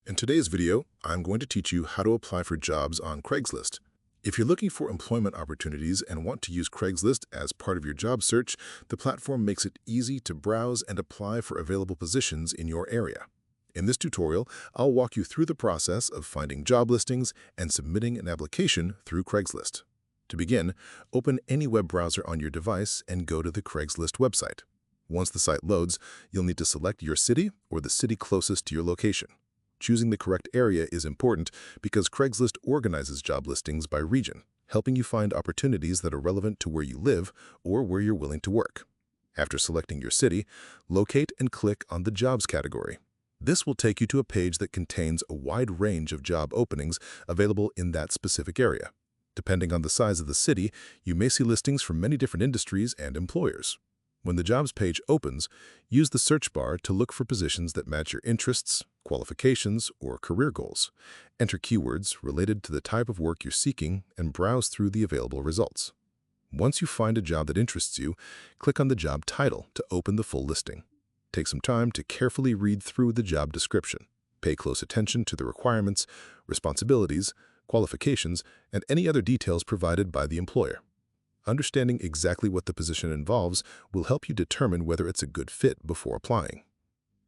In today's video, I'm going to teach you how to apply for jobs on Craigslist. If you're looking for employment opportunities and want to use Craigslist as part of your job search, the platform makes it easy to browse and apply for available positions in your area. In this tutorial, I'll walk you through the process of finding job listings and submitting an application through Craigslist. To begin, open any web browser on your device and go to the Craigslist website. Once the site loads, you'll need to select your city or the city closest to your location. Choosing the correct area is important because Craigslist organizes job listings by region, helping you find opportunities that are relevant to where you live or where you're willing to work. After selecting your city, locate and click on the Jobs category. This will take you to a page that contains a wide range of job openings available in that specific area. Depending on the size of the city, you may see listings from many different industries and employers. When the jobs page opens, use the search bar to look for positions that match your interests, qualifications, or career goals. Enter keywords related to the type of work you're seeking and browse through the available results. Once you find a job that interests you, click on the job title to open the full listing. Take some time to carefully read through the job description. Pay close attention to the requirements, responsibilities, qualifications, and any other details provided by the employer. Understanding exactly what the position involves will help you determine whether it's a good fit before applying.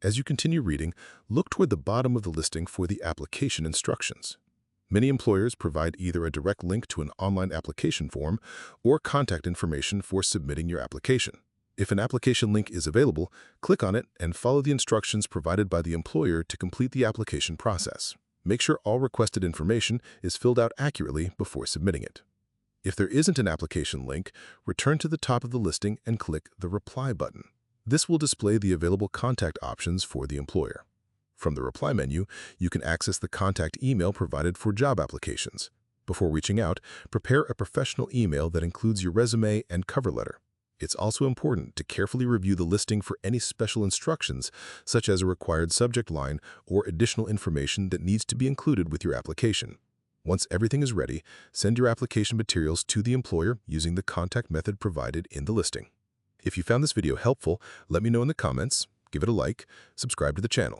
As you continue reading, look toward the bottom of the listing for the application instructions. Many employers provide either a direct link to an online application form or contact information for submitting your application. If an application link is available, click on it and follow the instructions provided by the employer to complete the application process. Make sure all requested information is filled out accurately before submitting it. If there isn't an application link, return to the top of the listing and click the Reply button. This will display the available contact options for the employer. From the Reply menu, you can access the contact email provided for job applications. Before reaching out, prepare a professional email that includes your resume and cover letter. It's also important to carefully review the listing for any special instructions, such as a required subject line or additional information that needs to be included with your application. Once everything is ready, send your application materials to the employer using the contact method provided in the listing. If you found this video helpful, let me know in the comments, give it a like, subscribe to the channel.